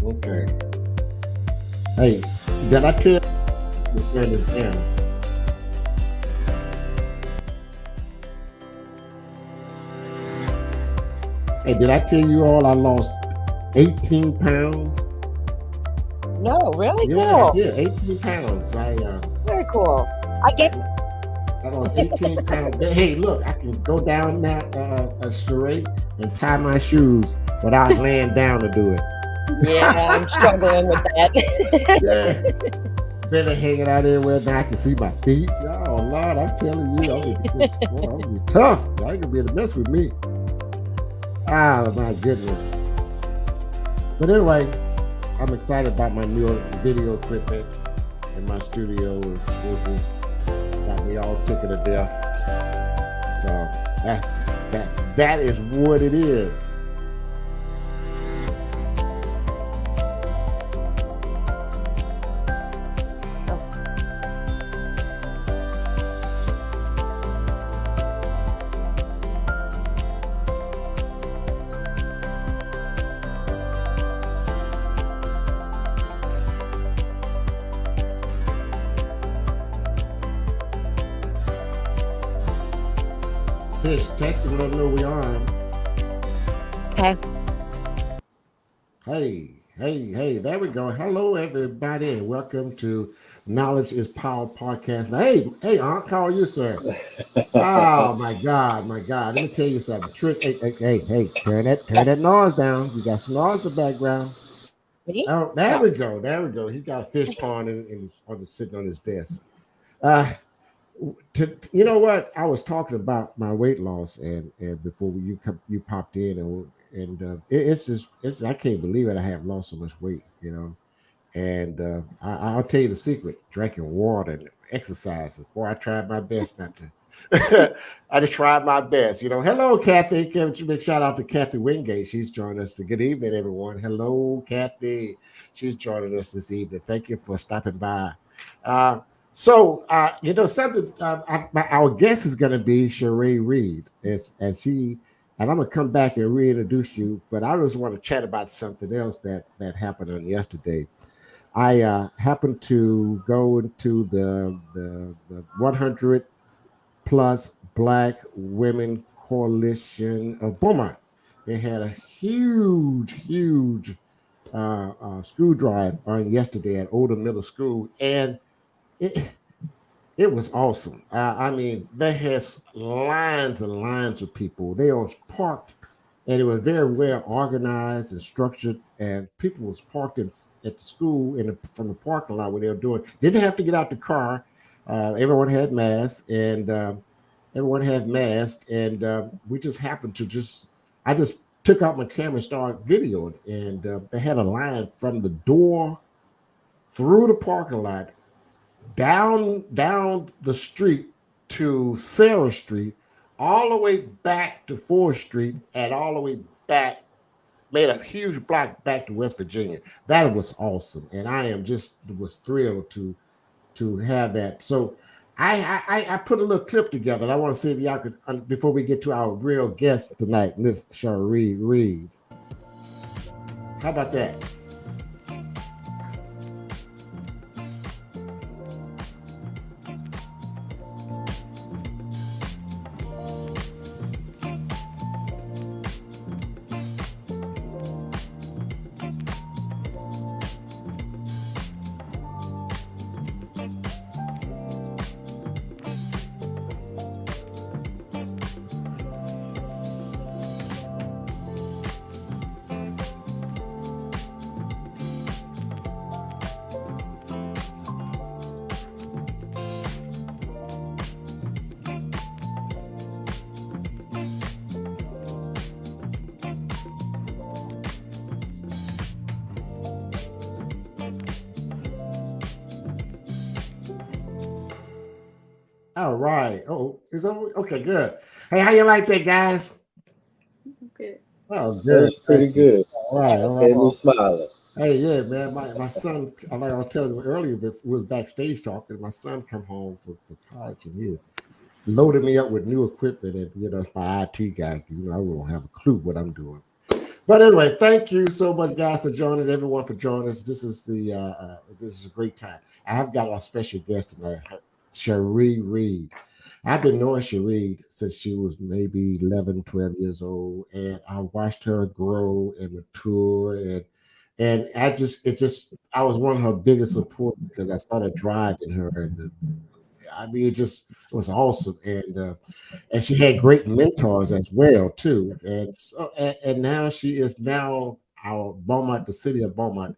Okay. Hey, did I tell you to turn this down? Hey, did I tell you all I lost 18 pounds? No, really Yeah, I cool. did. 18 pounds. Very cool. I I, get. I lost 18 pounds. But hey, look, I can go down now, Sharee, and tie my shoes without laying down to do it. Yeah, I'm struggling with that. Yeah. Better hanging out everywhere now I can see my feet. Oh Lord, I'm telling you, I'm gonna be tough. Y'all ain't gonna be able to mess with me. Ah, my goodness. But anyway, I'm excited about my new video equipment and my studio, which has got me all tickled to death. So that is what it is. Fish, text and let them know we on. Okay. Hey, there we go. Hello, everybody, and welcome to Knowledge is Power podcast. Now, hey, Aunt, how are you, sir? Oh, my God. Let me tell you something. Trick, hey, turn that noise down. You got some noise in the background. Me? Oh, No. there we go. He got a fish pond sitting on his desk. Uh, you know what? I was talking about my weight loss, and before you popped in, it's just I can't believe it. I have lost so much weight, And I'll tell you the secret: drinking water and exercises. Boy, I tried my best not to. I just tried my best. Hello, Kathy. Give a big shout out to Kathy Wingate. She's joining us. Good evening, everyone. Hello, Kathy. She's joining us this evening. Thank you for stopping by. Uh, something. Our guest is going to be Sharee Reed, and I'm gonna come back and reintroduce you. But I just want to chat about something else that happened on yesterday. I happened to go into the 100 plus Black Women Coalition of Beaumont. They had a huge school drive on yesterday at Older Middle School, and it it was awesome. I mean, they had lines and lines of people. They were parked, and it was very well organized and structured. And people was parked at the school from the parking lot where they were doing. Didn't have to get out the car. Everyone had masks, and we just happened to just. I just took out my camera and started videoing, and they had a line from the door through the parking lot down the street to Sarah Street, all the way back to 4th Street, and all the way back, made a huge block back to West Virginia. That was awesome, and I am just was thrilled to have that. So I put a little clip together, and I want to see if y'all could before we get to our real guest tonight, Miss Sharee Reed. How about that? All right. Oh, it's over. Okay, good. Hey, how you like that, guys? Good. Oh, good. That's pretty good. All right, all right. Had me smiling. Hey, yeah, man. My son, like I was telling you earlier, we was backstage talking. My son come home for college, and he is loaded me up with new equipment, and it's my IT guy. I don't have a clue what I'm doing. But anyway, thank you so much, guys, for joining us. Everyone for joining us. This is a great time. I've got a special guest tonight, Sharee Reed. I've been knowing Sharee since she was maybe 11, 12 years old, and I watched her grow and mature, and I was one of her biggest supporters because I started driving her, and I mean, it was awesome, and she had great mentors as well too. And now she is now our Beaumont, the city of Beaumont,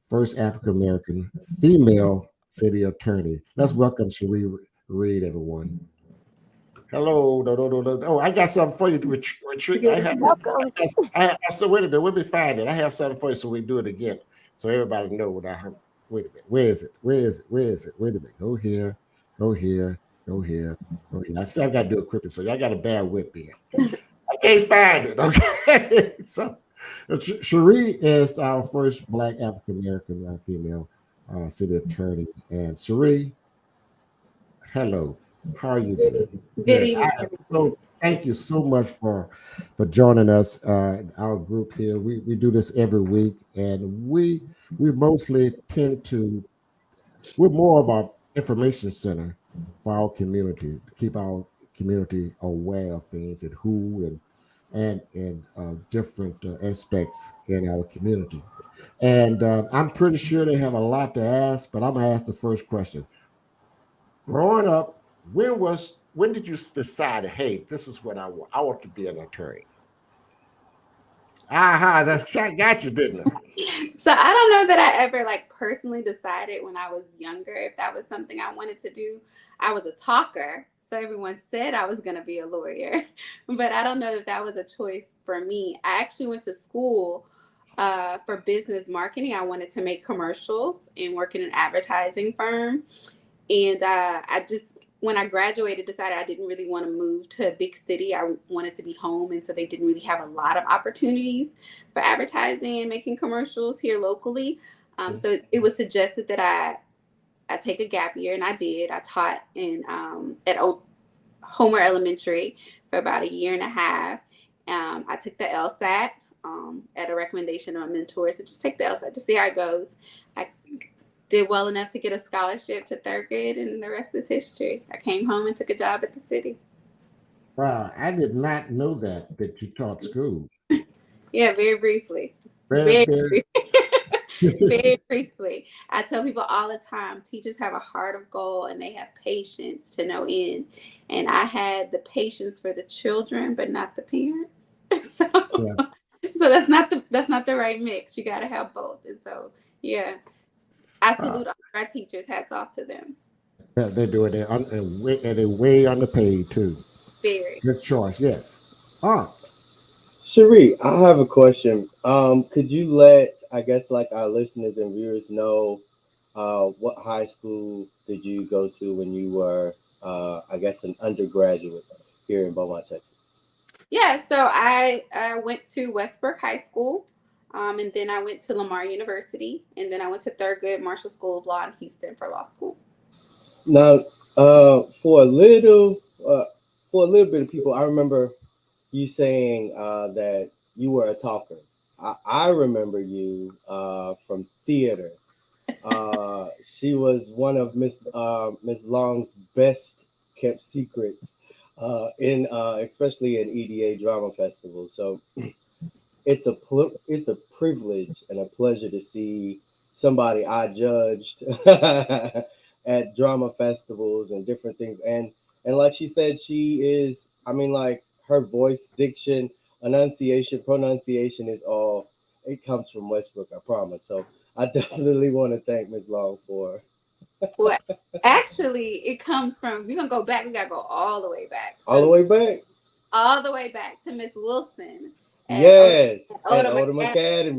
first African American female city attorney. Let's welcome Sharee Reed, everyone. Hello, no, no, no, no. Oh, I got something for you to retreat. You're welcome. So wait a minute, we'll be fine. I have something for you, so we do it again, so everybody know what I. Wait a minute, where is it? Where is it? Where is it? Wait a minute. Go here, go here, go here, go here. I said I got to do it quickly, so y'all got to bear with me. I can't find it. Okay, so Sharee is our first Black African American female city attorney, and Sharee, hello. How are you doing? Good Good. evening, So everyone. thank you so much for joining us. Our group here. We do this every week, and we mostly tend to we're more of an information center for our community to keep our community aware of things and who and different aspects in our community. And I'm pretty sure they have a lot to ask, but I'm gonna ask the first question. Growing up, when did you decide, hey, this is what I want? I want to be an attorney. Aha, that shot got you, didn't it? So I don't know that I ever like personally decided when I was younger if that was something I wanted to do. I was a talker, so everyone said I was going to be a lawyer, but I don't know if that was a choice for me. I actually went to school for business marketing. I wanted to make commercials and work in an advertising firm. And I just, when I graduated, decided I didn't really want to move to a big city. I wanted to be home. And so they didn't really have a lot of opportunities for advertising and making commercials here locally. So it was suggested that I take a gap year, and I did. I taught at Homer Elementary for about a year and a half. I took the LSAT at a recommendation of a mentor. So just take the LSAT, just see how it goes. I did well enough to get a scholarship to third grade, and the rest is history. I came home and took a job at the city. Wow, I did not know that you taught school. Yeah, very briefly. Very, Very very. briefly. Very briefly. I tell people all the time, teachers have a heart of gold and they have patience to no end. And I had the patience for the children, but not the parents. So, Yeah, so that's not the right mix. You got to have both. And so, yeah, I uh, salute all our teachers. Hats off to them. they're doing it, and they're way underpaid too. Very. Good choice, yes. Ah, Sharee, I have a question. Could you let, I guess, like our listeners and viewers know what high school did you go to when you were, I guess, an undergraduate here in Beaumont, Texas? Yeah, so I went to Westbrook High School, and then I went to Lamar University, and then I went to Thurgood Marshall School of Law in Houston for law school. Now, uh, for a little, uh, for a little bit of people, I remember you saying that you were a talker. I remember you from theater. She was one of Miss Long's best kept secrets in especially in EDA drama festivals. So it's a privilege and a pleasure to see somebody I judged at drama festivals and different things. And like she said, she is. I mean, like her voice, diction, enunciation, pronunciation is all. It comes from Westbrook, I promise. So I definitely want to thank Ms. Long for Well, actually, it comes from, we're going to go back. We got to go all the way back. all the way back. All the way back to Miss Wilson at Yes, at Odom Oldham Academy.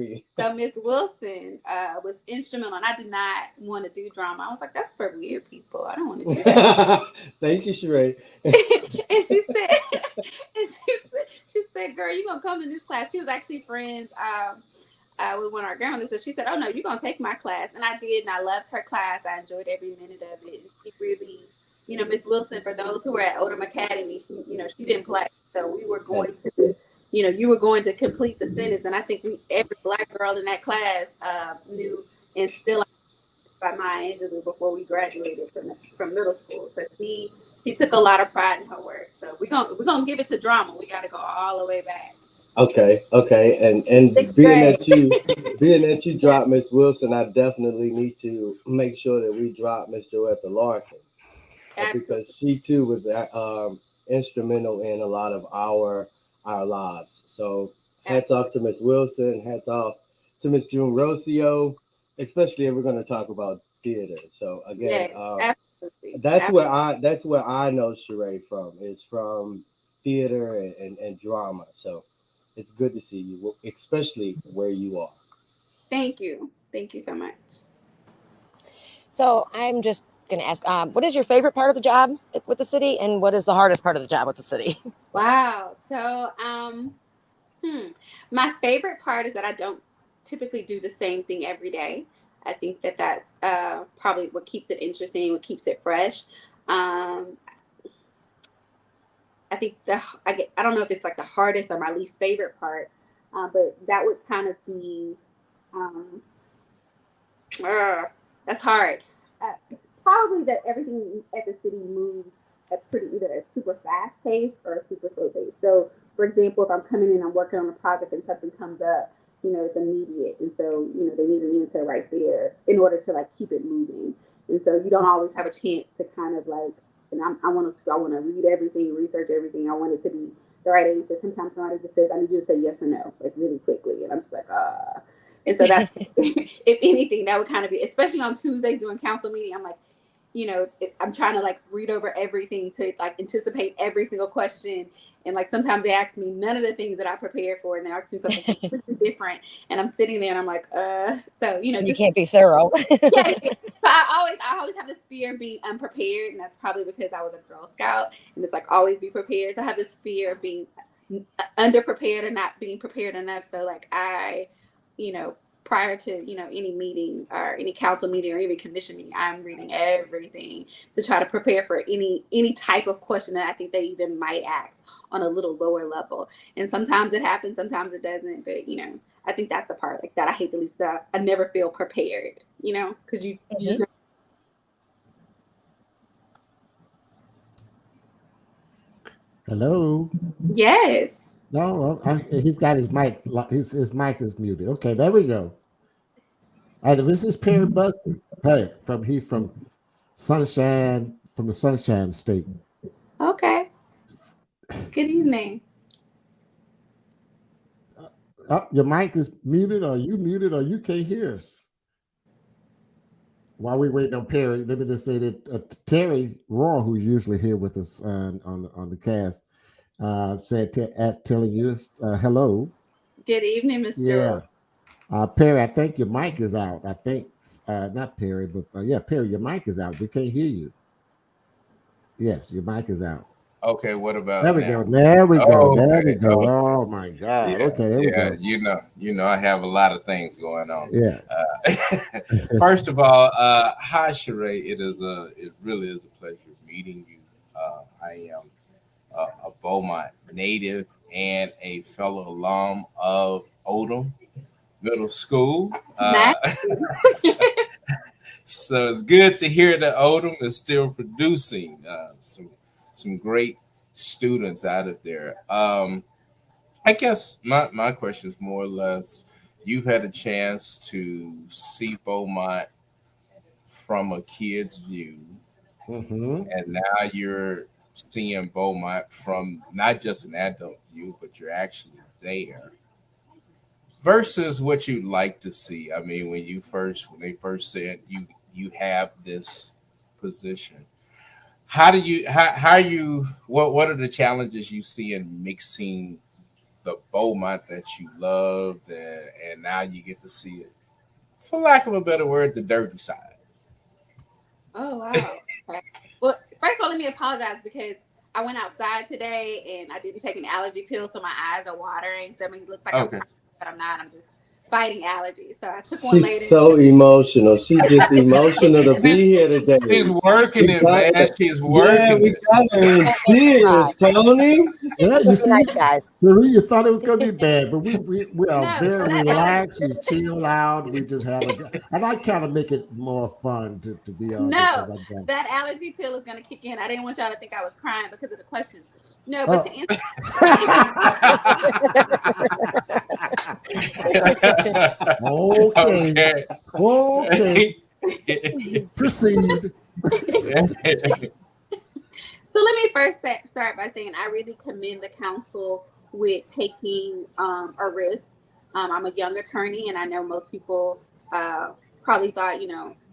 Academy. So Miss Wilson was instrumental, and I did not want to do drama. I was like, that's for weird people. I don't want to do that. Thank you, Sheree. And she said, she said, girl, you gonna come in this class? She was actually friends with one of our grandmothers. So she said, oh no, you're gonna take my class, and I did, and I loved her class. I enjoyed every minute of it. And she really, Miss Wilson, for those who were at Odom Academy, she didn't play. So we were going to you were going to complete the sentence. And I think every black girl in that class knew, and still by Maya Angelou before we graduated from middle school. So she took a lot of pride in her work. So we're gonna give it to drama. We got to go all the way back. Okay, okay, and Sixth grade. being that you dropped Miss Wilson, I definitely need to make sure that we drop Miss Joetta Larkins, because Absolutely. she too was instrumental in a lot of our lives. So hats off Absolutely. to Miss Wilson, hats off to Miss June Rocio, especially if we're going to talk about theater. So again, Yes. Absolutely. Absolutely. that's where I know Sharee from, is from theater and drama. So it's good to see you, especially where you are. Thank you. Thank you so much. So I'm just going to ask, what is your favorite part of the job with the city, and what is the hardest part of the job with the city? Wow. So my favorite part is that I don't typically do the same thing every day. I think that that's probably what keeps it interesting, what keeps it fresh. Um, I think I don't know if it's like the hardest or my least favorite part, but that would kind of be um, uh, that's hard. Uh, Probably that everything at the city moves at pretty either a super fast pace or a super slow pace. So, for example, if I'm coming in, I'm working on a project and something comes up, it's immediate, and so they need an answer right there in order to like keep it moving. And so you don't always have a chance to kind of like, and I want to read everything, research everything. I want it to be the right answer. Sometimes somebody just says, "I need you to say yes or no," like really quickly, and I'm just like, ah. And so that, if anything, that would kind of be, especially on Tuesdays doing council meeting. I'm like, I'm trying to like read over everything to like anticipate every single question. And like sometimes they ask me none of the things that I prepared for, and they ask me something completely different. And I'm sitting there and I'm like, so You just can't be thorough. yeah. Yeah. So I always have this fear of being unprepared, and that's probably because I was a Girl Scout, and it's like always be prepared. So I have this fear of being underprepared or not being prepared enough. So like you know, prior to any meeting or any council meeting or even commission meeting, I'm reading everything to try to prepare for any type of question that I think they even might ask on a little lower level. And sometimes it happens, sometimes it doesn't. But I think that's the part like that I hate the least. That I never feel prepared. Because you just Mhm. never. Hello. Yes. No, he's got his mic. His mic is muted. Okay, there we go. All right, this is Perry Busby. Hey, he's from the Sunshine State. Okay. Good evening. Your mic is muted, or you muted, or you can't hear us. While we waiting on Perry, let me just say that Terry Roy, who's usually here with us on the cast, said telling you hello. Good evening, Mr. Roy. Yeah, Perry, I think your mic is out. I think not Perry, but yeah, Perry, your mic is out. We can't hear you. Yes, your mic is out. Okay, what There about we go. now? There we go. Oh, There we okay, go. okay. Oh my God. Yeah, Okay, there we yeah. go. I have a lot of things going on. Yeah. First of all, hi Sharee. It really is a pleasure meeting you. I am a Beaumont native and a fellow alum of Odom Middle School. Nice. So it's good to hear that Odom is still producing some great students out of there. I guess my question is more or less, you've had a chance to see Beaumont from a kid's view, Mm-hmm. and now you're seeing Beaumont from not just an adult view, but you're actually there. Versus what you'd like to see. I mean, when they first said you have this position, how you what are the challenges you see in mixing the Beaumont that you loved, and now you get to see it, for lack of a better word, the dirty side. Oh wow. Okay. Well, first of all, let me apologize because I went outside today and I didn't take an allergy pill, so my eyes are watering. So I mean, it looks like I'm Okay. tired, but I'm not. I'm just fighting allergies. So I took one later. She's so emotional. She's just emotional to be here today. She's working We it, got man. her. She's Yeah, working we it. got her in tears, Tony. Yeah, you see, Nice guys. Sharee, you thought it was going to be bad, but we are No, very so that allergy. relaxed. We chill out. We just have a good, and I kind of make it more fun to be on No, because I'm done. that allergy pill is going to kick in. I didn't want y'all to think I was crying because of the questions. No, but to Oh. answer, Okay, Okay. okay, proceed. so let me first start by saying I really commend the council with taking a risk. I'm a young attorney, and I know most people probably thought,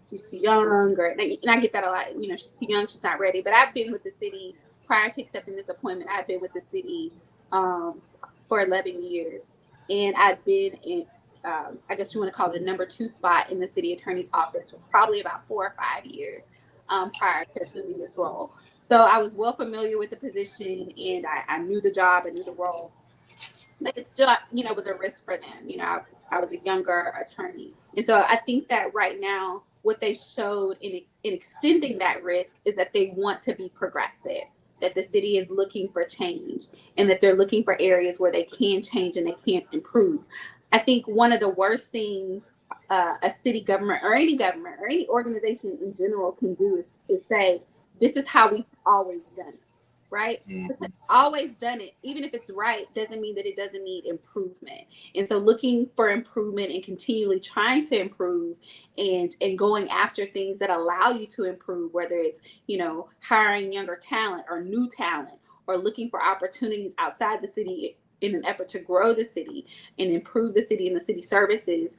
she's too young, and I get that a lot. She's too young, she's not ready. But I've been with the city prior to accepting this appointment. I've been with the city for 11 years, and I've been in, I guess you want to call it the number 2 spot in the city attorney's office for probably about 4 or 5 years prior to assuming this role. So I was well familiar with the position, and I knew the job, I knew the role, but it still, was a risk for them. I was a younger attorney. And so I think that right now, what they showed in extending that risk is that they want to be progressive, that the city is looking for change, and that they're looking for areas where they can change and they can improve. I think one of the worst things a city government or any organization in general can do is say, this is how we've always done it, right? Because always done it, even if it's right, doesn't mean that it doesn't need improvement. And so looking for improvement and continually trying to improve and going after things that allow you to improve, whether it's, hiring younger talent or new talent, or looking for opportunities outside the city in an effort to grow the city and improve the city and the city services.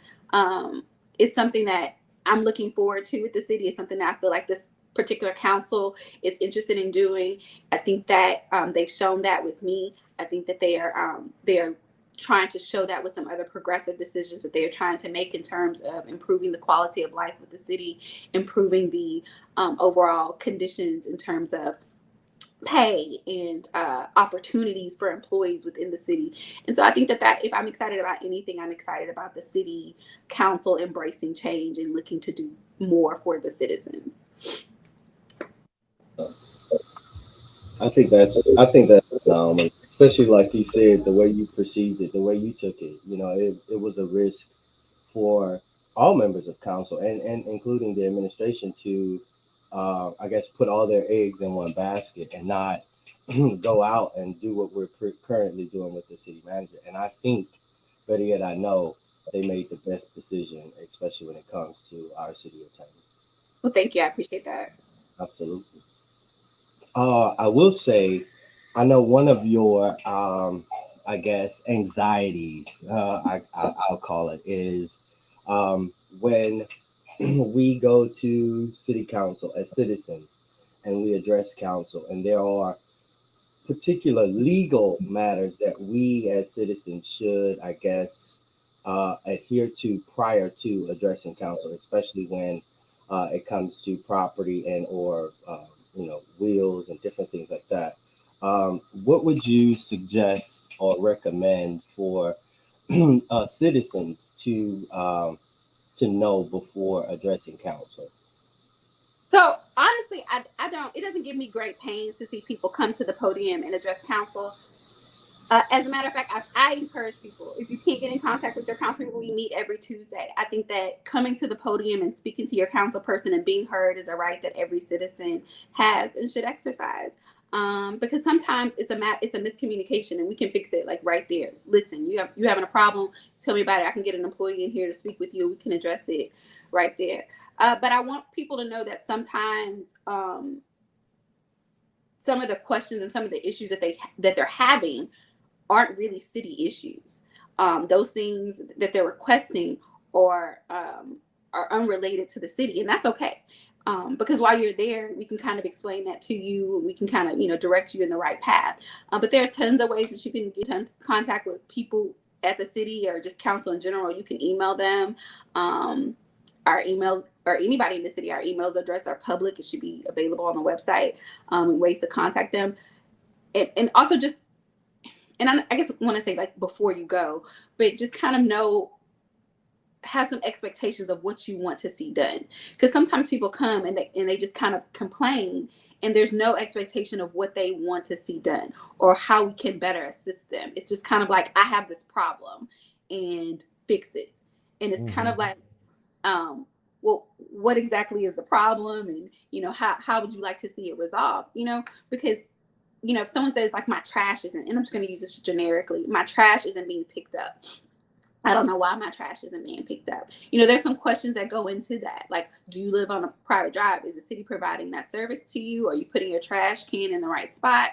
It's something that I'm looking forward to with the city. It's something that I feel like this particular council is interested in doing. I think that they've shown that with me. I think that they are trying to show that with some other progressive decisions that they are trying to make in terms of improving the quality of life with the city, improving the overall conditions in terms of pay and opportunities for employees within the city. And so I think that if I'm excited about anything, I'm excited about the city council embracing change and looking to do more for the citizens. I think that's especially like you said, the way you perceived it, the way you took it. It was a risk for all members of council and including the administration to, I guess, put all their eggs in one basket and not go out and do what we're currently doing with the city manager. And I think, better yet, I know they made the best decision, especially when it comes to our city attorney. Well, thank you. I appreciate that. Absolutely. I will say, I know one of your, I guess, anxieties, I'll call it, is when we go to city council as citizens and we address council, and there are particular legal matters that we as citizens should, I guess, adhere to prior to addressing council, especially when it comes to property and or wills and different things like that. What would you suggest or recommend for citizens to know before addressing council? So honestly, I don't. It doesn't give me great pains to see people come to the podium and address council. As a matter of fact, I encourage people, if you can't get in contact with your council people, we meet every Tuesday. I think that coming to the podium and speaking to your council person and being heard is a right that every citizen has and should exercise. Because sometimes it's a miscommunication, and we can fix it like right there. Listen, you having a problem? Tell me about it. I can get an employee in here to speak with you, and we can address it right there. But I want people to know that sometimes some of the questions and some of the issues that they're having aren't really city issues. Those things that they're requesting are unrelated to the city, and that's okay. Because while you're there, we can kind of explain that to you, and we can kind of direct you in the right path. But there are tons of ways that you can get in contact with people at the city or just council in general. You can email them. Our emails, or anybody in the city, our emails address are public. It should be available on the website. Ways to contact them, and also just. And I guess I want to say, like, before you go, but just kind of know have some expectations of what you want to see done. Because sometimes people come and they just kind of complain, and there's no expectation of what they want to see done or how we can better assist them. It's just kind of like, I have this problem and fix it. And it's kind of Mm-hmm. like, well, what exactly is the problem? And, how would you like to see it resolved? Because, if someone says like my trash isn't, and I'm just going to use this generically, my trash isn't being picked up. I don't know why my trash isn't being picked up. There's some questions that go into that. Like, do you live on a private drive? Is the city providing that service to you? Are you putting your trash can in the right spot?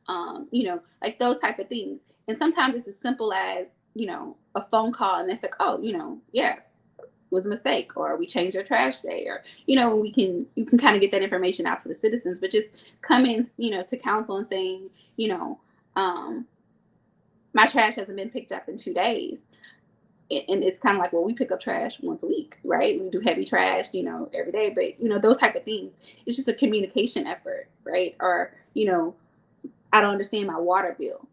Like those type of things. And sometimes it's as simple as, a phone call and it's like, oh, yeah, it was a mistake, or we changed our trash day, or, you can kind of get that information out to the citizens, but just coming, to council and saying, um, my trash hasn't been picked up in 2 days. And it's kind of like, well, we pick up trash once a week, right? We do heavy trash, every day, but those type of things. It's just a communication effort, right? Or, I don't understand my water bill.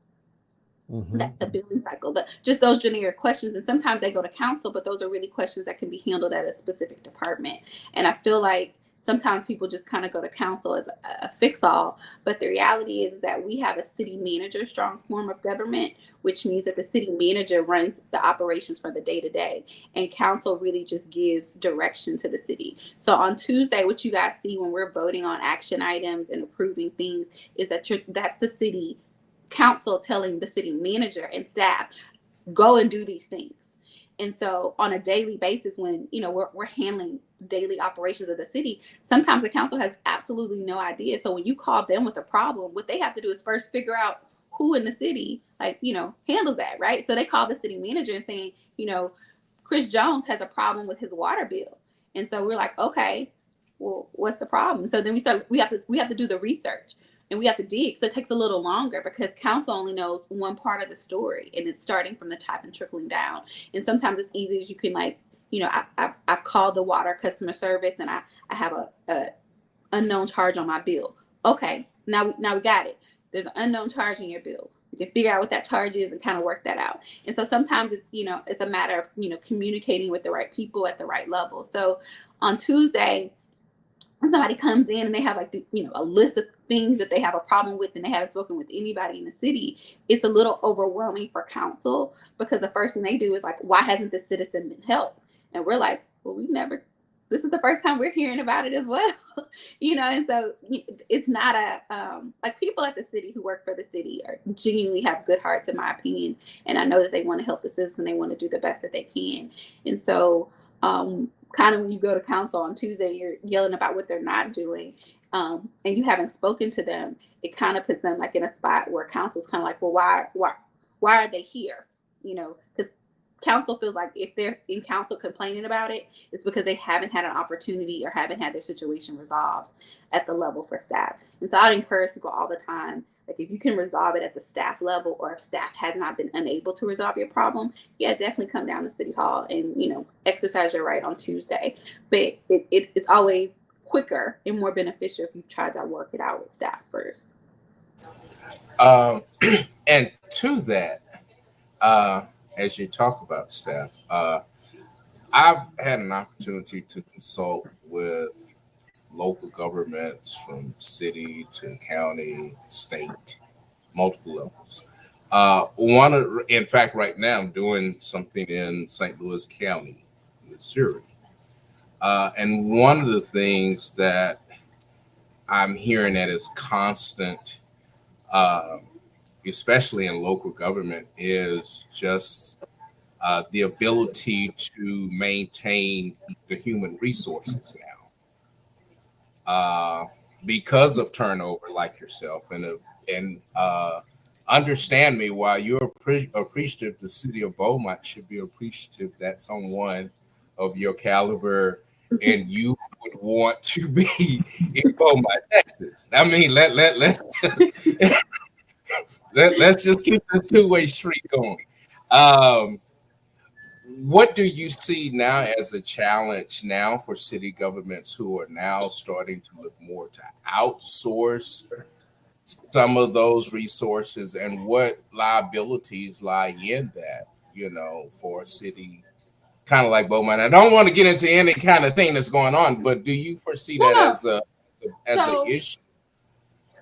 Mm-hmm. That the billing cycle, just those generic questions. And sometimes they go to council, but those are really questions that can be handled at a specific department. And I feel like sometimes people just kind of go to council as a fix-all, but the reality is that we have a city manager strong form of government, which means that the city manager runs the operations for the day-to-day, and council really just gives direction to the city. So on Tuesday, what you guys see when we're voting on action items and approving things is that that's the city council telling the city manager and staff, go and do these things. And so on a daily basis, when we're handling daily operations of the city, sometimes the council has absolutely no idea. So when you call them with a problem, what they have to do is first figure out who in the city handles that, right? So they call the city manager and saying, Chris Jones has a problem with his water bill. And so we're like, okay, well, what's the problem? So then we have to do the research. And we have to dig. So it takes a little longer because council only knows one part of the story, and it's starting from the top and trickling down. And sometimes it's easy as you can, like, I've called the water customer service, and I have a unknown charge on my bill. Okay, now we got it. There's an unknown charge in your bill. We can figure out what that charge is and kind of work that out. And so sometimes it's a matter of communicating with the right people at the right level. So on Tuesday, when somebody comes in and they have like a list of things that they have a problem with, and they haven't spoken with anybody in the city, it's a little overwhelming for council, because the first thing they do is like, why hasn't this citizen been helped? And we're like, well, this is the first time we're hearing about it as well. And so it's not like, people at the city who work for the city are genuinely have good hearts, in my opinion. And I know that they want to help the citizen. They want to do the best that they can. And so, kind of when you go to council on Tuesday, you're yelling about what they're not doing, and you haven't spoken to them, it kind of puts them like in a spot where council's kind of like, well, why are they here? Because council feels like if they're in council complaining about it, it's because they haven't had an opportunity or haven't had their situation resolved at the level for staff. And so I'd encourage people all the time, like, if you can resolve it at the staff level, or if staff has not been unable to resolve your problem, yeah, definitely come down to City Hall and exercise your right on Tuesday. But it's always quicker and more beneficial if you've tried to work it out with staff first. Um, and to that, as you talk about staff, I've had an opportunity to consult with local governments from city to county, state, multiple levels. In fact, right now I'm doing something in St. Louis County, Missouri. And one of the things that I'm hearing that is constant, especially in local government, is just the ability to maintain the human resources now, because of turnover, like yourself, and understand me, while you're appreciative, the city of Beaumont should be appreciative that someone of your caliber and you would want to be in Beaumont, Texas. I mean, let's just keep this two-way street going. Um, what do you see now as a challenge now for city governments who are now starting to look more to outsource some of those resources, and what liabilities lie in that, for a city kind of like Beaumont. I don't want to get into any kind of thing that's going on, but do you foresee that No. as an So, issue?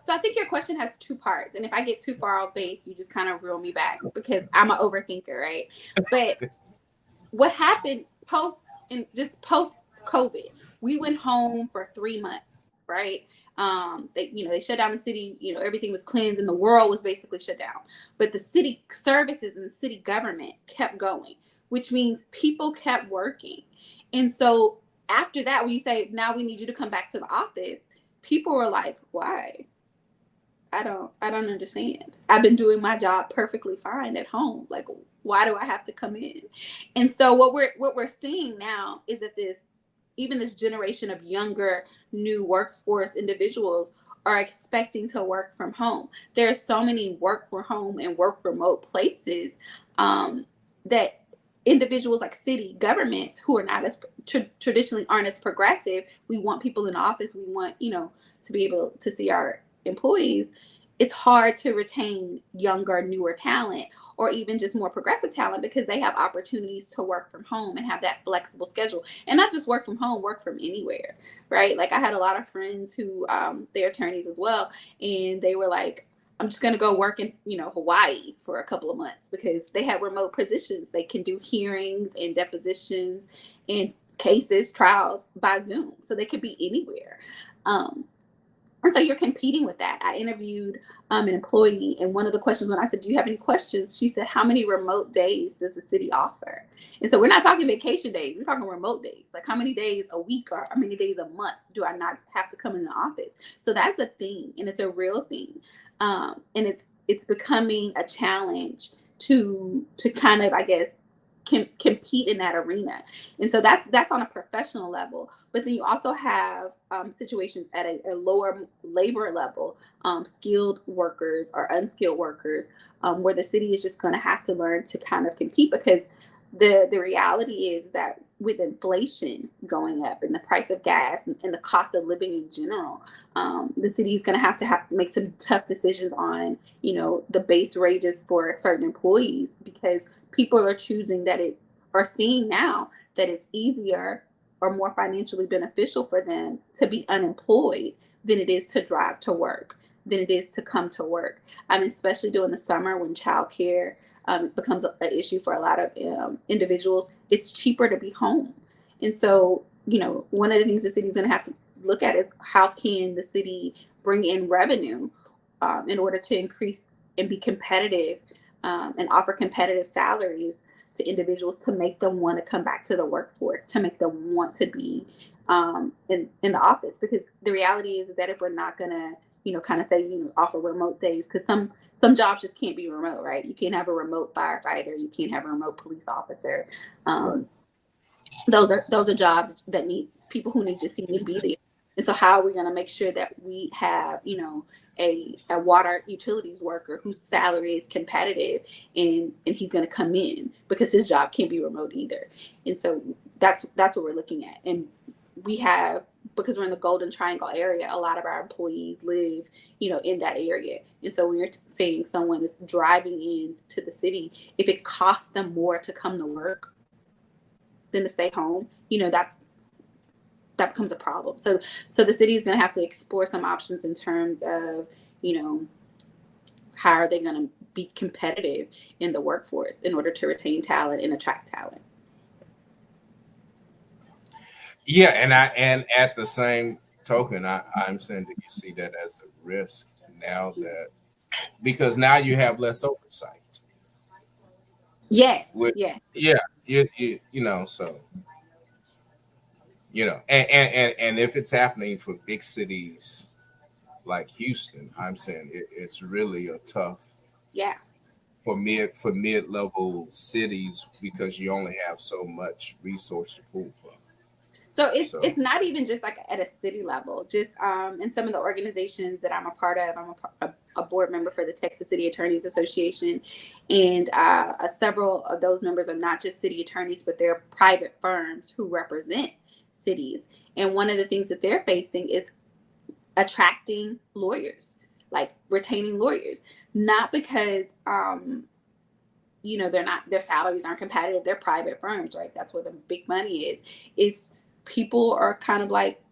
so I think your question has two parts, and if I get too far off base, you just kind of reel me back because I'm an overthinker, right? But what happened post COVID, we went home for 3 months, right? They shut down the city. Everything was cleansed, and the world was basically shut down. But the city services and the city government kept going, which means people kept working. And so after that, when you say now we need you to come back to the office, people were like, "Why? I don't understand. I've been doing my job perfectly fine at home. Like, why do I have to come in?" And so what we're seeing now is that this generation of younger new workforce individuals are expecting to work from home. There are so many work from home and work remote places, that individuals like city governments who are not as traditionally aren't as progressive. We want people in the office. We want to be able to see our employees. It's hard to retain younger, newer talent, or even just more progressive talent, because they have opportunities to work from home and have that flexible schedule, and not just work from home, work from anywhere, right? Like, I had a lot of friends who they're attorneys as well, and they were like, "I'm just going to go work in Hawaii for a couple of months," because they have remote positions. They can do hearings and depositions and cases, trials by Zoom, so they could be anywhere. And so you're competing with that. I interviewed an employee, and one of the questions, when I said, "Do you have any questions?" she said, "How many remote days does the city offer?" And so we're not talking vacation days. We're talking remote days. Like, how many days a week or how many days a month do I not have to come in the office? So that's a thing, and it's a real thing. And it's becoming a challenge to kind of, I guess, compete in that arena. And so that's on a professional level. But then you also have situations at a lower labor level, skilled workers or unskilled workers, where the city is just going to have to learn to kind of compete, because the reality is that with inflation going up and the price of gas and the cost of living in general, the city is going to have to make some tough decisions on the base wages for certain employees, because people are choosing are seeing now that it's easier or more financially beneficial for them to be unemployed than it is to drive to work, than it is to come to work. Especially during the summer when childcare becomes an issue for a lot of individuals. It's cheaper to be home. And so, one of the things the city's going to have to look at is, how can the city bring in revenue in order to increase and be competitive, and offer competitive salaries to individuals, to make them want to come back to the workforce, to make them want to be in the office. Because the reality is that if we're not going to, kind of say, offer remote days, because some jobs just can't be remote, right? You can't have a remote firefighter. You can't have a remote police officer. Those are jobs that need people who need to see me be there. And so how are we going to make sure that we have, a water utilities worker whose salary is competitive, and he's going to come in, because his job can't be remote either. And so that's what we're looking at. And we have, because we're in the Golden Triangle area, a lot of our employees live, in that area. And so when you're saying someone is driving in to the city, if it costs them more to come to work than to stay home, that becomes a problem. So the city is going to have to explore some options in terms of, how are they going to be competitive in the workforce in order to retain talent and attract talent. Yeah, and at the same token, I'm saying that you see that as a risk now, that because now you have less oversight. Yes. With Yes. yeah, so and if it's happening for big cities like Houston, I'm saying it's really a tough Yeah. for mid level cities, because you only have so much resource to pull from. So So it's not even just like at a city level. Just in some of the organizations that I'm a part of, I'm a board member for the Texas City Attorneys Association, and several of those members are not just city attorneys, but they're private firms who represent cities. And one of the things that they're facing is attracting lawyers, like retaining lawyers, not because you know, their salaries aren't competitive. They're private firms, right? That's where the big money is people are kind of like,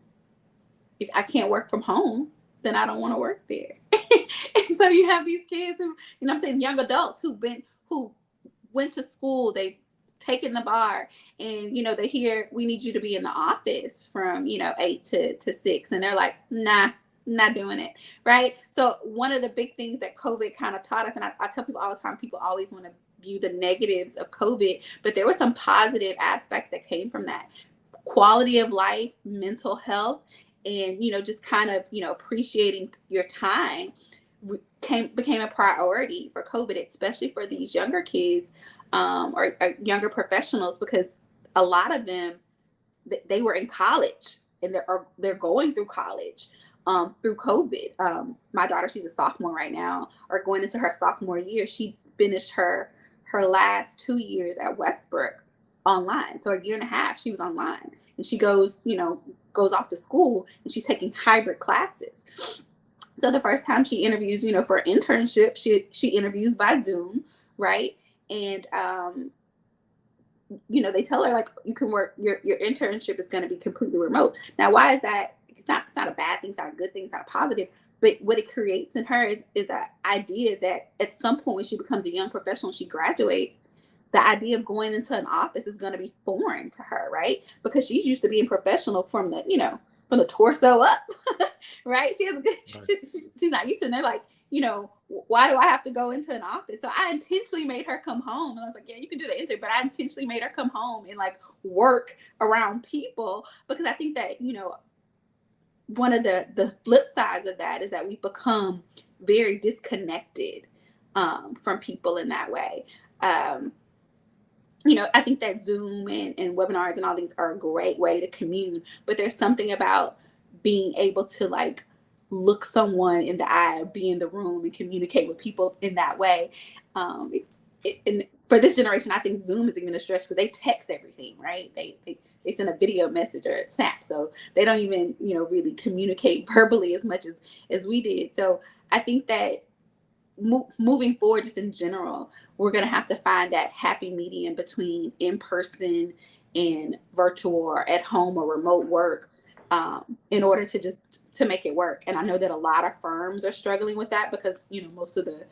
if I can't work from home, then I don't want to work there. And so you have these kids who, you know, I'm saying young adults who went to school, they've taken the bar, and you know, they hear we need you to be in the office from, you know, 8 to 6, and they're like, nah, not doing it, right? So one of the big things that COVID kind of taught us, and I tell people all the time, people always want to view the negatives of COVID, but there were some positive aspects that came from that. Quality of life, mental health, and, you know, just kind of, you know, appreciating your time became a priority for COVID, especially for these younger kids, or younger professionals, because a lot of them, they were in college, and they're going through college through COVID. My daughter, she's a sophomore right now, or going into her sophomore year. She finished her last 2 years at Westbrook online. So a year and a half she was online, and she goes off to school, and she's taking hybrid classes. So the first time she interviews, you know, for an internship, she interviews by Zoom, right? And you know, they tell her like, you can work, your internship is going to be completely remote. Now, why is that? It's not a bad thing, it's not a good thing, it's not a positive. But what it creates in her is an idea that at some point when she becomes a young professional, she graduates, the idea of going into an office is going to be foreign to her, right? Because she's used to being professional from the, you know, from the torso up, right? She's not used to it. And they're like, you know, why do I have to go into an office? So I intentionally made her come home, and I was like, yeah, you can do the intern, but I intentionally made her come home and like work around people, because I think that, you know, one of the flip sides of that is that we become very disconnected from people in that way. You know, I think that Zoom and webinars and all these are a great way to commune, but there's something about being able to like look someone in the eye, be in the room, and communicate with people in that way. And for this generation, I think Zoom is even a stretch because they text everything, right? They send a video message or a snap, so they don't even, you know, really communicate verbally as much as we did. So I think that moving forward, just in general, we're going to have to find that happy medium between in-person and virtual or at home or remote work, in order to make it work. And I know that a lot of firms are struggling with that because, you know, most of the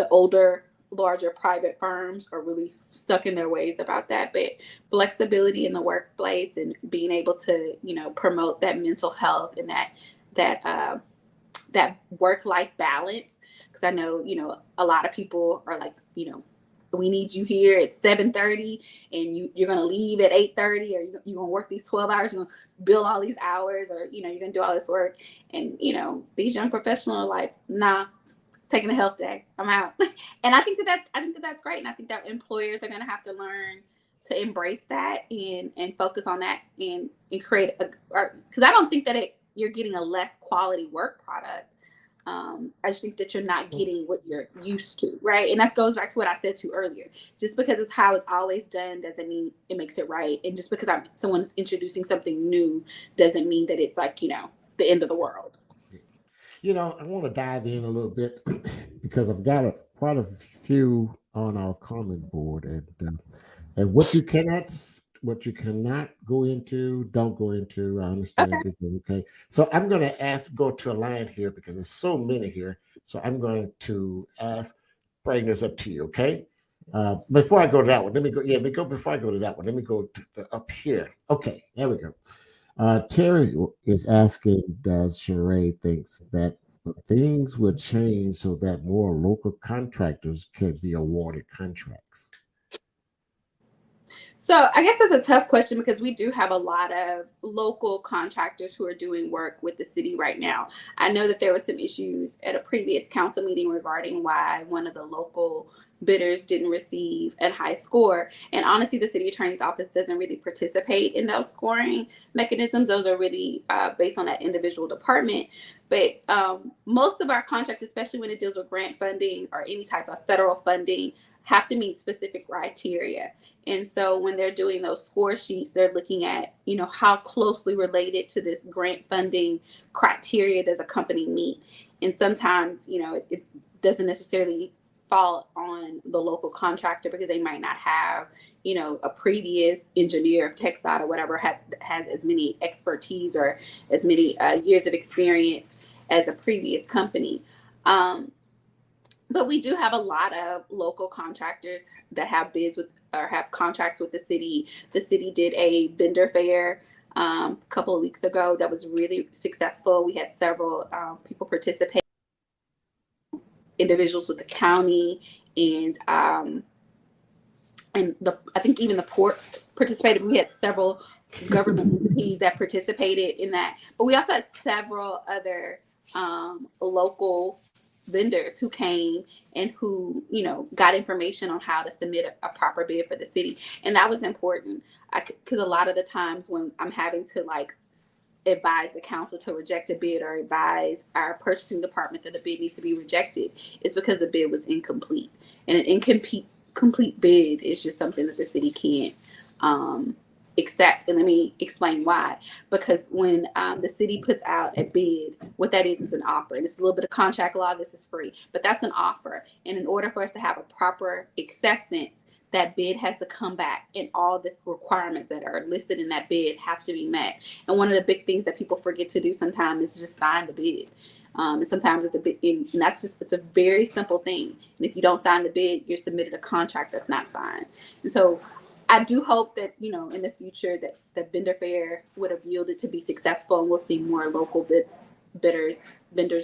older, larger private firms are really stuck in their ways about that. But flexibility in the workplace and being able to, you know, promote that mental health and that work-life balance. Because I know, you know, a lot of people are like, you know, we need you here at 7:30, and you're going to leave at 8:30, or you're going to work these 12 hours, you're going to bill all these hours, or, you know, you're going to do all this work. And, you know, these young professionals are like, nah, taking a health day, I'm out. And I think that's great. And I think that employers are going to have to learn to embrace that and focus on that and create because I don't think that you're getting a less quality work product. I just think that you're not getting what you're used to, right? And that goes back to what I said to you earlier. Just because it's how it's always done doesn't mean it makes it right. And just because someone's introducing something new doesn't mean that it's like, you know, the end of the world. You know, I want to dive in a little bit because I've got quite a few on our comment board, and what you cannot go into, don't go into. I understand Okay. because okay. So I'm going to go to a line here because there's so many here. So I'm going to bring this up to you, okay? Before I go to that one, let me go. Yeah, before I go to that one, let me go to up here. Okay, there we go. Terry is asking, does Sharee thinks that things will change so that more local contractors can be awarded contracts? So I guess that's a tough question because we do have a lot of local contractors who are doing work with the city right now. I know that there were some issues at a previous council meeting regarding why one of the local bidders didn't receive a high score. And honestly, the city attorney's office doesn't really participate in those scoring mechanisms. Those are really based on that individual department. But most of our contracts, especially when it deals with grant funding or any type of federal funding, have to meet specific criteria. And so when they're doing those score sheets, they're looking at, you know, how closely related to this grant funding criteria does a company meet. And sometimes, you know, it doesn't necessarily fall on the local contractor because they might not have, you know, a previous engineer of TechStyle or whatever has as many expertise or as many years of experience as a previous company. But we do have a lot of local contractors that have bids with or have contracts with the city. The city did a vendor fair a couple of weeks ago that was really successful. We had several people participate, individuals with the county, and I think even the port participated. We had several government entities that participated in that, but we also had several other local vendors who came and who, you know, got information on how to submit a proper bid for the city. And that was important because a lot of the times when I'm having to like advise the council to reject a bid or advise our purchasing department that the bid needs to be rejected, it's because the bid was incomplete. And an complete bid is just something that the city can't accept. And let me explain why. Because when the city puts out a bid, what that is an offer. And it's a little bit of contract law. This is free, but that's an offer. And in order for us to have a proper acceptance, that bid has to come back and all the requirements that are listed in that bid have to be met. And one of the big things that people forget to do sometimes is just sign the bid. And sometimes it's and that's just, it's a very simple thing. And if you don't sign the bid, you're submitted a contract that's not signed. And so I do hope that, you know, in the future that the vendor fair would have yielded to be successful and we'll see more local vendors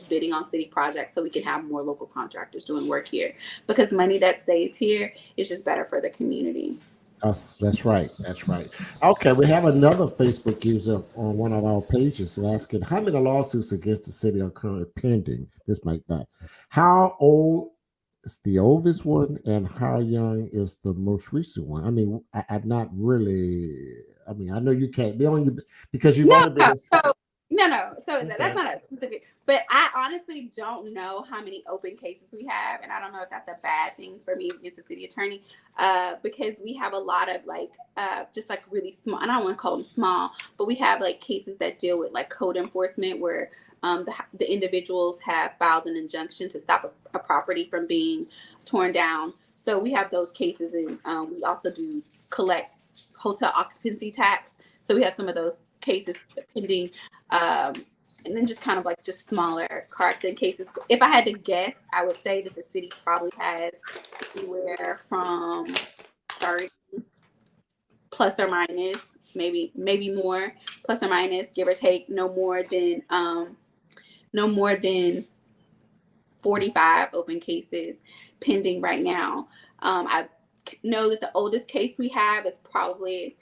bidding on city projects so we can have more local contractors doing work here, because money that stays here is just better for the community. That's right. That's right. Okay, we have another Facebook user on one of our pages asking how many lawsuits against the city are currently pending. This might not. How old is the oldest one, and how young is the most recent one? I mean, I'm not really. I mean, I know you can't be on your because you've only been. No. So Okay. that's not a specific, but I honestly don't know how many open cases we have. And I don't know if that's a bad thing for me as a city attorney, because we have a lot of like, just like really small, and I don't want to call them small, but we have like cases that deal with like code enforcement where the individuals have filed an injunction to stop a property from being torn down. So we have those cases, and we also do collect hotel occupancy tax. So we have some of those cases pending, and then just kind of like just smaller car accident cases. If I had to guess, I would say that the city probably has anywhere from 30 plus or minus, maybe more, plus or minus, give or take, no more than 45 open cases pending right now. I know that the oldest case we have is probably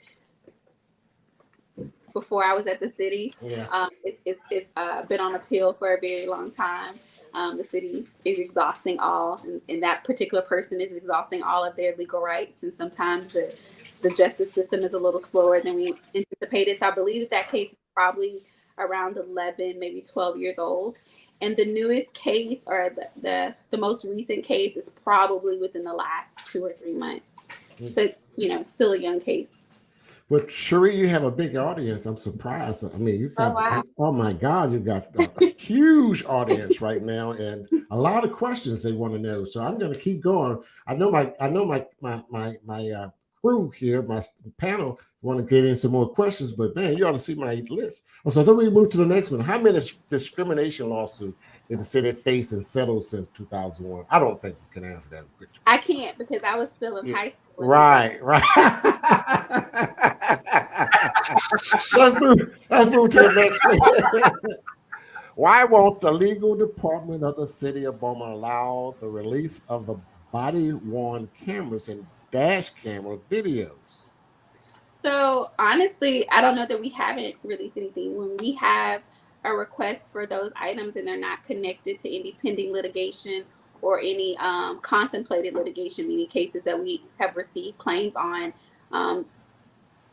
before I was at the city. Yeah. It's been on appeal for a very long time. The city is exhausting and that particular person is exhausting all of their legal rights. And sometimes the justice system is a little slower than we anticipated. So I believe that case is probably around 11, maybe 12 years old. And the newest case or the most recent case is probably within the last 2 or 3 months. So it's, you know, still a young case. But Sharee, you have a big audience. I'm surprised. I mean, you've got, wow. Oh my God, you've got a huge audience right now, and a lot of questions they want to know. So I'm going to keep going. I know my crew here, my panel, want to get in some more questions, but man, you ought to see my list. So then we move to the next one. How many discrimination lawsuits did the city face and settle since 2001? I don't think you can answer that question. I can't because I was still in high school. Right. Let's move to the next one. Why won't the legal department of the city of Beaumont allow the release of the body-worn cameras and dash camera videos? So honestly, I don't know that we haven't released anything. When we have a request for those items and they're not connected to any pending litigation or any contemplated litigation, meaning cases that we have received claims on,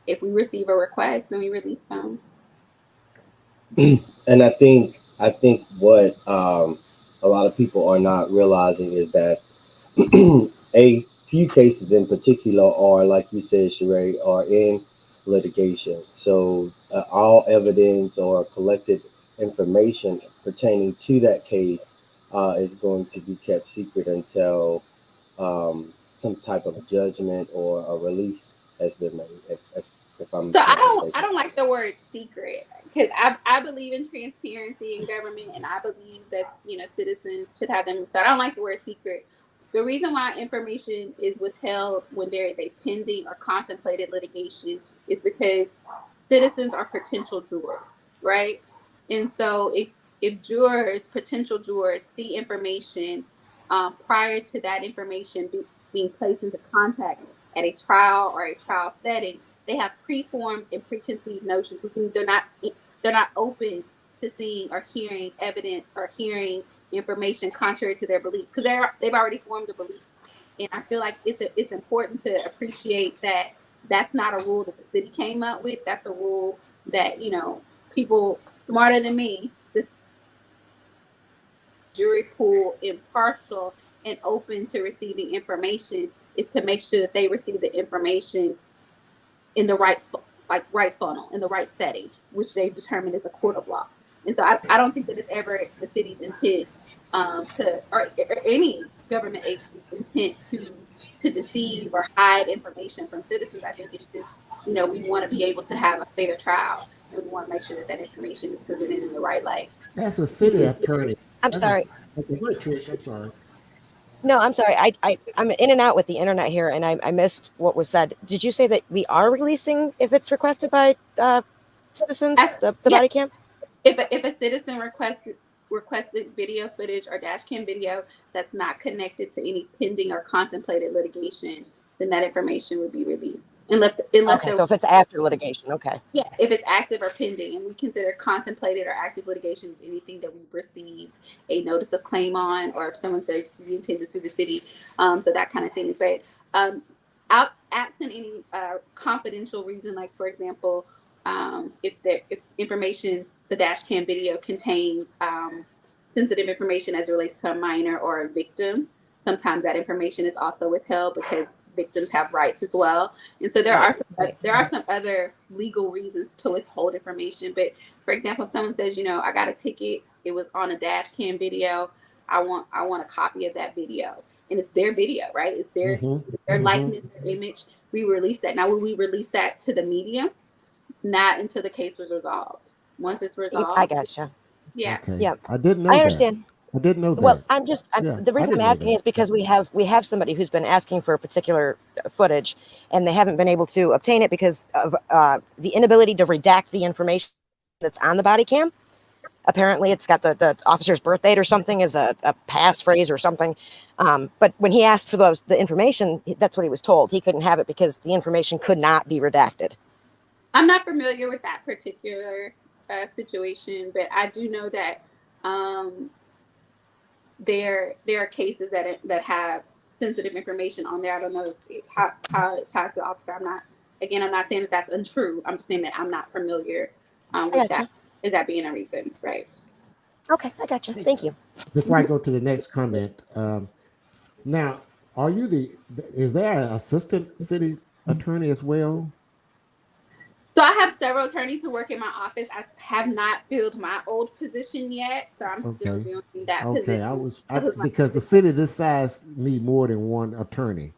if we receive a request, then we release them. And I think what a lot of people are not realizing is that a few cases in particular are, like you said, Sharee, are in litigation. So all evidence or collected information pertaining to that case is going to be kept secret until some type of judgment or a release has been made. If I'm So not I mistaken. don't like the word secret because I believe in transparency in government, and I believe that citizens should have them. So I don't like the word secret. The reason why information is withheld when there is a pending or contemplated litigation is because citizens are potential jurors, right? And so if potential jurors, see information prior to that information being placed into context at a trial or a trial setting, they have preformed and preconceived notions, which means they're not open to seeing or hearing evidence or hearing information contrary to their belief because they've already formed a belief. And I feel like it's important to appreciate that that's not a rule that the city came up with. That's a rule that people smarter than me, the jury pool, impartial and open to receiving information, is to make sure that they receive the information in the right funnel, in the right setting, which they've determined is a court of law. And so I don't think that it's ever the city's intent or any government agency's intent to deceive or hide information from citizens. I think it's just we want to be able to have a fair trial, and we want to make sure that that information is presented in the right light. That's a city attorney. I'm That's a sorry. okay. Go ahead, Trish. I'm sorry. No, I'm sorry. I'm in and out with the internet here, and I missed what was said. Did you say that we are releasing if it's requested by citizens, the Yeah, body cam? if a citizen requested video footage or dash cam video that's not connected to any pending or contemplated litigation, then that information would be released. Unless Okay, there, so if it's after litigation, okay. yeah, if it's active or pending, and we consider contemplated or active litigation as anything that we've received a notice of claim on, or if someone says we intend to sue the city, so that kind of thing. But absent any confidential reason, like for example, if information, the dash cam video contains sensitive information as it relates to a minor or a victim, sometimes that information is also withheld because victims have rights as well. And so there Right. are some other legal reasons to withhold information. But for example, if someone says, I got a ticket, it was on a dash cam video, I want a copy of that video. And it's their video, right? It's their Mm-hmm. likeness, their image. We release that. Now, will we release that to the media? Not until the case was resolved. Once it's I resolved, gotcha. yeah. Okay. Yeah, I didn't know I that. understand. I didn't know Well, that. I'm Yeah, the I reason I'm didn't know asking that. is because we have somebody who's been asking for a particular footage, and they haven't been able to obtain it because of the inability to redact the information that's on the body cam. Apparently, it's got the officer's birth date or something as a passphrase or something. But when he asked for the information, that's what he was told. He couldn't have it because the information could not be redacted. I'm not familiar with that particular situation, but I do know that um, there are cases that have sensitive information on there. I don't know how it ties to the officer. I'm not saying that that's untrue. I'm just saying that I'm not familiar I with that. gotcha. Is that being a reason, right? Okay, I gotcha. Thank you. Before I go to the next comment, now, are you is there an assistant city attorney as well? So I have several attorneys who work in my office. I have not filled my old position yet, so I'm still Okay. doing that Okay. position. Because the city this size need more than one attorney.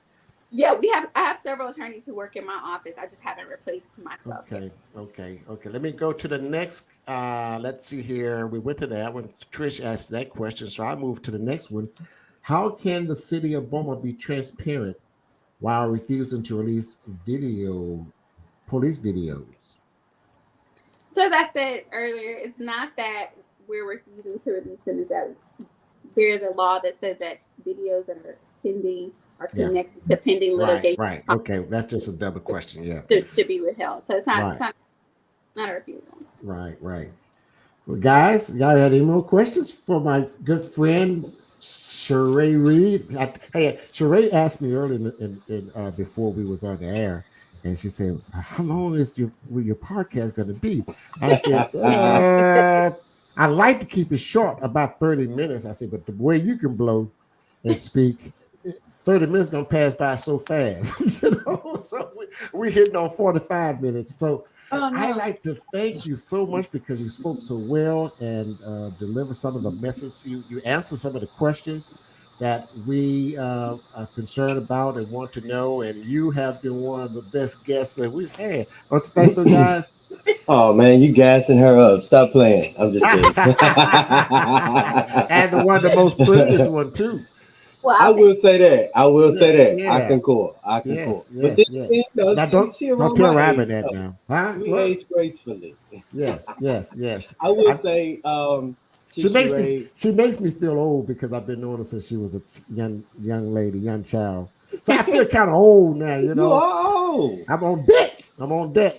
Yeah, I have several attorneys who work in my office. I just haven't replaced myself yet. Okay. Let me go to the next. Let's see here. We went to that one. Trish asked that question, so I moved to the next one. How can the city of Beaumont be transparent while refusing to release police videos? So as I said earlier, it's not that we're refusing to release them. Is that there's a law that says that videos that are pending are Yeah. connected to pending litigation Right. Okay. That's just a double question. Yeah. to be withheld. So it's not Right. not a refusal. Right. Well, guys, y'all had any more questions for my good friend Sharee Reed? Hey, Sharee asked me earlier before we was on the air, and she said, "How long is your podcast going to be?" I said, "I like to keep it short, about 30 minutes." I said, "But the way you can blow and speak." 30 minutes gonna pass by so fast, So we're hitting on 45 minutes. So Oh I no. like to thank you so much because you spoke so well and delivered some of the messages. You answered some of the questions that we are concerned about and want to know, and you have been one of the best guests that we've had. Don't you think so, guys? Oh man, you gassing her up. Stop playing. I'm just kidding. And the one, the most prettiest one too. Well, I I think will say that. I will Yeah, say that. I yeah, concur. I concur. yes, But then yes, yes. again, Now she don't around tell my Robin age. that So now, huh? we What? age gracefully. Yes, yes, yes. I will I, say, to she makes me Sheree, she makes me feel old because I've been knowing her since she was a young lady, young child. So I feel kind of old now, you you know. are old. I'm on deck. I'm on deck.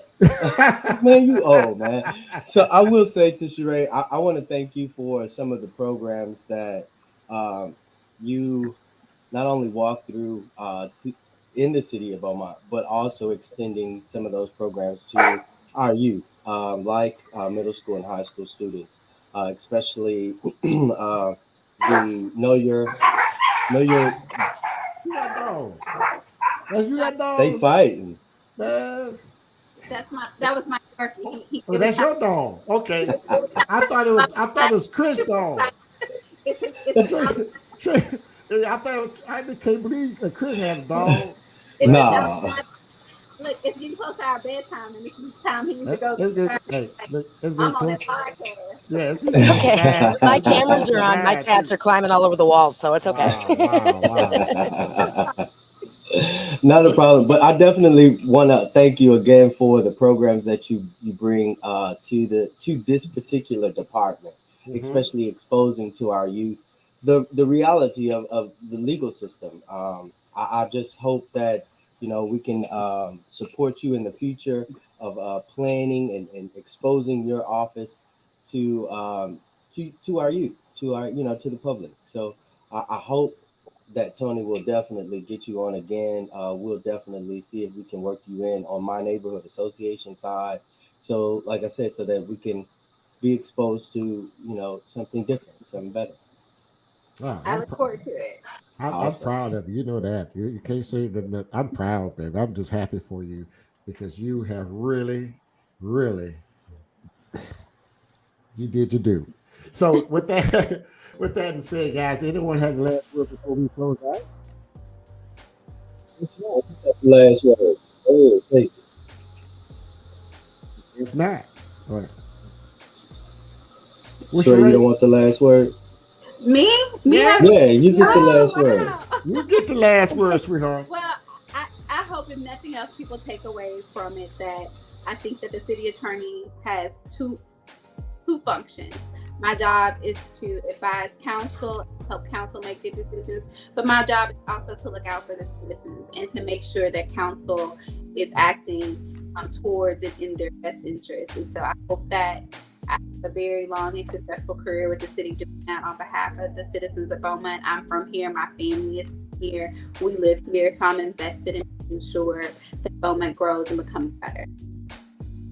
Man, you old, man. So I will say to Sheree, I want to thank you for some of the programs that um, you not only walk through in the city of Beaumont, but also extending some of those programs to our youth, like middle school and high school students, especially the know your You got dogs. You got they dogs. fighting. Man. that was my Yorkie. Oh, It was that's time. your dog. Okay. I thought it was Chris' dog. It's Trey, time. Trey, I can't believe that Chris had a dog. It's But that was Nah, my look. It's getting close to our bedtime, and this is the time he needs to let- go to let's get bed. hey, let's I'm get on close. that podcast. Yeah, it's It's close to okay. nine. My It's getting close cameras to are on. My nine cats too. are climbing all over the walls, so it's okay. Wow, wow, wow. not a problem. But I definitely want to thank you again for the programs that you bring to this particular department, Mm-hmm. especially exposing to our youth the reality of the legal system. I just hope that we can support you in the future of planning and exposing your office to to our youth, to our to the public. So I hope that Tony will definitely get you on again. We'll definitely see if we can work you in on my neighborhood association side. So, like I said, so that we can be exposed to something different, something better. Ah, I look forward to it. I'm Awesome. proud of you. You know that. You can't say that. I'm proud, baby. I'm just happy for you because you have really, really, you did your due. So with that, with that and said, guys, anyone has the last word before we close out? That's right. That's the last word. Oh, thank It's not. All right. you. What's Sure, your you don't rate? want the last word? Me having. Yeah, Yes. you get the Yes. Oh last word. wow. You get the last word, sweetheart. Well, I hope if nothing else, people take away from it that I think that the city attorney has two functions. My job is to advise council, help council make good decisions, but my job is also to look out for the citizens and to make sure that council is acting towards it in their best interest. And so I hope that I have a very long and successful career with the city doing that on behalf of the citizens of Beaumont. I'm from here, my family is here, we live here, so I'm invested in making sure that Beaumont grows and becomes better.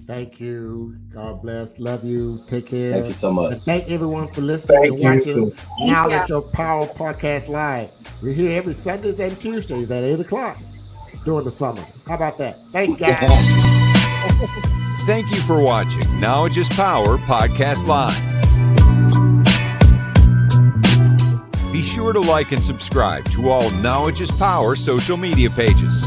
Thank you. God bless. Love you. Take care. Thank you so much. And thank everyone for listening and Thank watching you. Knowledge of Power Podcast Live. We're here every Sundays and Tuesdays at 8 o'clock during the summer. How about that? Thank you, guys. Thank you for watching Knowledge is Power Podcast Live. Be sure to like and subscribe to all Knowledge is Power social media pages.